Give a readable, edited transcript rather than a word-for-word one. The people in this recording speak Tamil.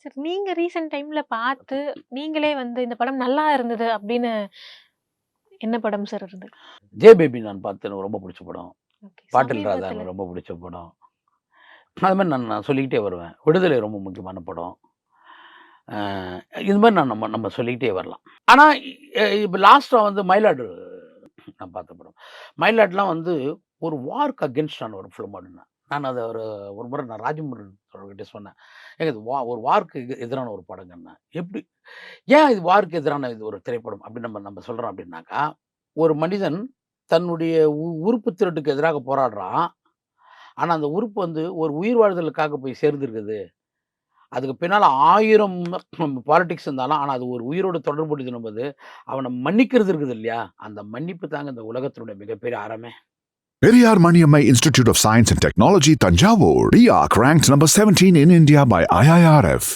சரி நீங்க ரீசென்ட் டைம்ல பார்த்து, நீங்களே வந்து இந்த படம் நல்லா இருந்தது அப்படின்னு என்ன படம் சார் இருந்தது? ஜே பேபி நான் பார்த்தேன். எனக்கு ரொம்ப புடிச்ச படம். ஓகே. பாட்டில் ராஜா சமீபத்தில எனக்கு ரொம்ப புடிச்ச படம். அது மாரி நான் சொல்லிக்கிட்டே வருவேன். விடுதலை ரொம்ப முக்கியமான படம். அ இது மாரி நம்ம நம்ம சொல்லிக்கிட்டே வரலாம். ஆனா இப்ப லாஸ்ட்டா வந்து மயிலாடு நான் பார்த்த படம். மயிலாடுலாம் வந்து ஒரு வார்க்கு அகெயின்ஸ்டான ஒரு ஃபிலிம் அப்படின்னேன். நான் அத ஒரு முறை நான் ராஜமுருகன் அவர்கிட்ட சொன்னேன். ஏங்க இது ஒரு வார்க்கு எதிரான ஒரு படங்கன்னேன். எப்படி ஏன் இது வார்க்கு எதிரான இது ஒரு திரைப்படம் அப்படின்னு நம்ம சொல்றோம் அப்படின்னாக்கா, ஒரு மனிதன் தன்னுடைய உறுப்பு திருட்டுக்கு எதிராக போராடுறான். ஆனா அந்த உறுப்பு வந்து ஒரு உயிர் வாழ்தலுக்காக போய் சேர்ந்திருக்குது. அதுக்கு பின்னால 1000 பாலிடிக்ஸ் இருந்தாலும், ஆனா அது ஒரு உயிரோடு தொடர்புடையது என்பது, அவன மன்னிக்கிறது இருக்குது இல்லையா? அந்த மன்னிப்பு தாங்க இந்த உலகத்தினுடைய மிகப்பெரிய அறமே. Periyar Maniammai Institute of Science and Technology, Tanjavur. PIARC ranked number 17 in India by IIRF.